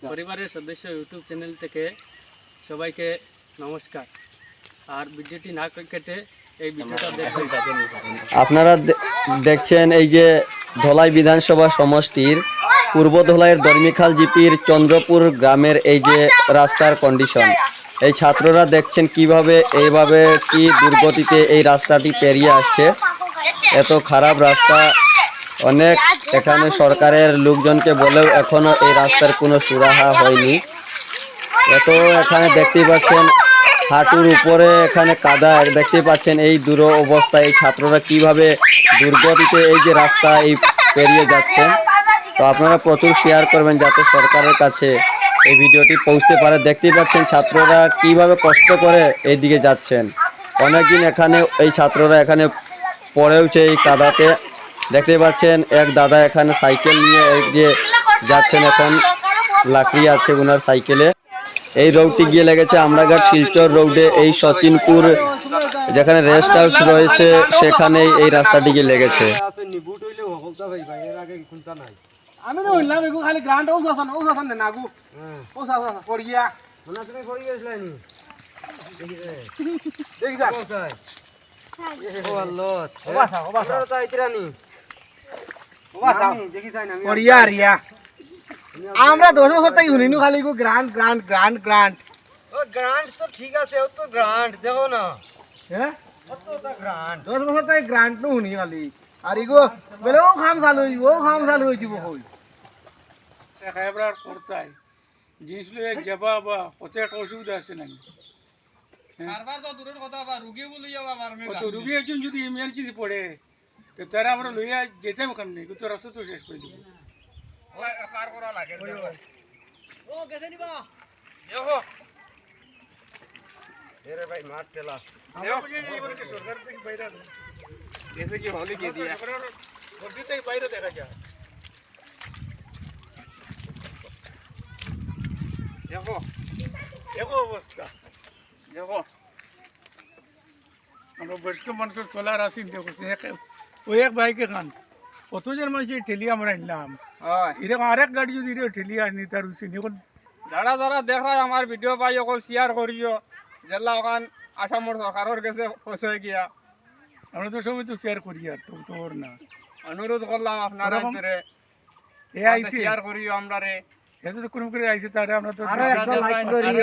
পরিবারের সদস্য YouTube channel থেকে সবাইকে নমস্কার। আর ভিডিওটি না কেটে এই ভিডিওটা দেখবেন। আপনারা দেখছেন এই যে ধলাই বিধানসভা সমষ্টির পূর্ব ধলাইয়ের দর্মিখাল জিপির চন্দ্রপুর গ্রামের এই যে রাস্তার কন্ডিশন। এই ছাত্ররা দেখছেন কিভাবে এইভাবে কি দুর্গতিতে এই রাস্তাটি পেরিয়ে আসছে। এত খারাপ রাস্তা, অনেক এখানে সরকারের লোকজনকে বলেও এখনো এই রাস্তার কোনো সুরাহা হয়নি। এত এখানে দেখতে পাচ্ছেন হাঁটুর উপরে এখানে কাদা, দেখতে পাচ্ছেন এই দূর অবস্থায় এই ছাত্ররা কিভাবে দুর্গতিতে এই যে রাস্তা এই পেরিয়ে যাচ্ছেন। তো আপনারা প্রচুর শেয়ার করবেন যাতে সরকারের কাছে এই ভিডিওটি পৌঁছতে পারে। দেখতেই পাচ্ছেন ছাত্ররা কিভাবে কষ্ট করে এইদিকে যাচ্ছেন। অনেকদিন এখানে এই ছাত্ররা এখানে পড়েওছে এই কাদাতে। দেখতে পাচ্ছেন এক দাদা এখানে সাইকেল নিয়ে যে যাচ্ছেন, এখন লাকড়ি আছে ওনার সাইকেলে। এই রোডটি গিয়ে লেগেছে আমরাঘাট শিলচর রোডে, এই সচিনপুর যেখানে রেস্ট হাউস রয়েছে সেখানেই এই রাস্তাটি গিয়ে লেগেছে। আমি না হইলাম এগু খালি গ্রান্ট ওসান না নাগু ওসা পড়িয়া মনে তুমি পড়ি গেছলানি দেখ যা ও আল্লাহ ওবাসা তো আইতরানি ওবাসা দেখি যাই না পড়িয়া রিয়া আমরা 10 বছর থেকে শুনিনু খালি গো গ্রান্ট ও গ্রান্ট তো ঠিক আছে, ও তো গ্রান্ট দেখো না হ্যাঁ ও তো গ্রান্ট 10 বছর থেকে গ্রান্ট নো শুনি খালি। আর ইগো বলে ও খাম চালু হই দিব কই খাইবরার করতাই জিনিস লয়ে যাবা বা কত একটা অসুবিধা আছে নাকি? কারবার তো দূরের কথা, বা রোগী বলি যাবা মারমে তো রুগী একজন যদি ইমার্জেন্সি পড়ে তো তারা আমরা লইয়া যেতাম ওখান নেই, তো রাস্তা তো শেষ করে দিব। কার করা লাগে ও গেছে নিবা দেখো এরে ভাই মার তেলা দেখো যে এবারে কি সরকার থেকে বাইরে जैसे कि होली के दिया বর্দি থেকে বাইরে দেখা যায়। দেখো দেখো অবস্থা, দেখো আমরা বয়স্ক মানুষের চলার আসি দেখো ওই এক বাইকে খান কতজন মানুষ ঠেলিয়া আমরা আনলাম। এরকম আরেক গাড়ি যদি ঠেলিয়া আনি তার উচিত এখন যারা যারা দেখ रहा है हमार वीडियो पाई ओको शेयर करियो जल्ला ओखान आसामर सरकारोर কাছে পৌঁছে গিয়া আমরা তো সবাই তো শেয়ার করি, আর তো তোর না অনুরোধ করলাম আপনারা ভিতরে এ আইছে শেয়ার করিও আমরারে এতে তো কোন করে আইছে তারে আমরা তো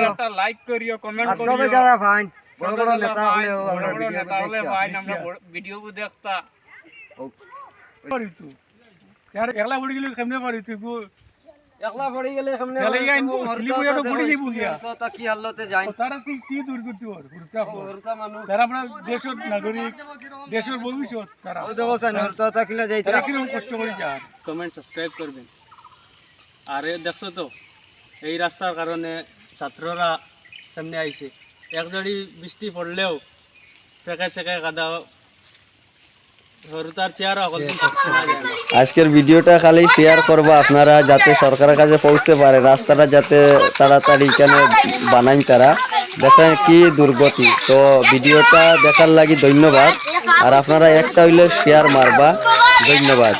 একটা লাইক করিও কমেন্ট করিও। সবাই যারা ফাইন বড় বড় নেতা হলে আমরা ভিডিও দেখতা পারি তুই यार একলা পড়ে গেলে কেমনে পারি তুই গো একলা পড়ে গেলে সামনে চলে যাই সিলিগুড়ি তো পড়ে যাইবো গিয়া তো তা কি হালতে যাই তারা কি দুর্গতি ওর ওরতা মানুষ তারা আমরা দেশের নাগরিক, দেশের ভবিষ্যৎ, তারা ও দেখো সান তো তা কিলা যাইতা তারা কিরকম কষ্ট করে যায়। কমেন্ট সাবস্ক্রাইব করবেন। আর দেখছো তো এই রাস্তার কারণে ছাত্ররা সামনে আইছে, এক জড়ি বৃষ্টি পড়লেও ফেঁকা চেকা কাদা তার চেহারা আজকের ভিডিওটা খালি শেয়ার করবো আপনারা যাতে সরকারের কাছে পৌঁছতে পারে, রাস্তাটা যাতে তাড়াতাড়ি এখানে বানাই। তারা দেখেন কি দুর্গতি। তো ভিডিওটা দেখার লাগি ধন্যবাদ। আর আপনারা একটা হইলে শেয়ার মারবা। ধন্যবাদ।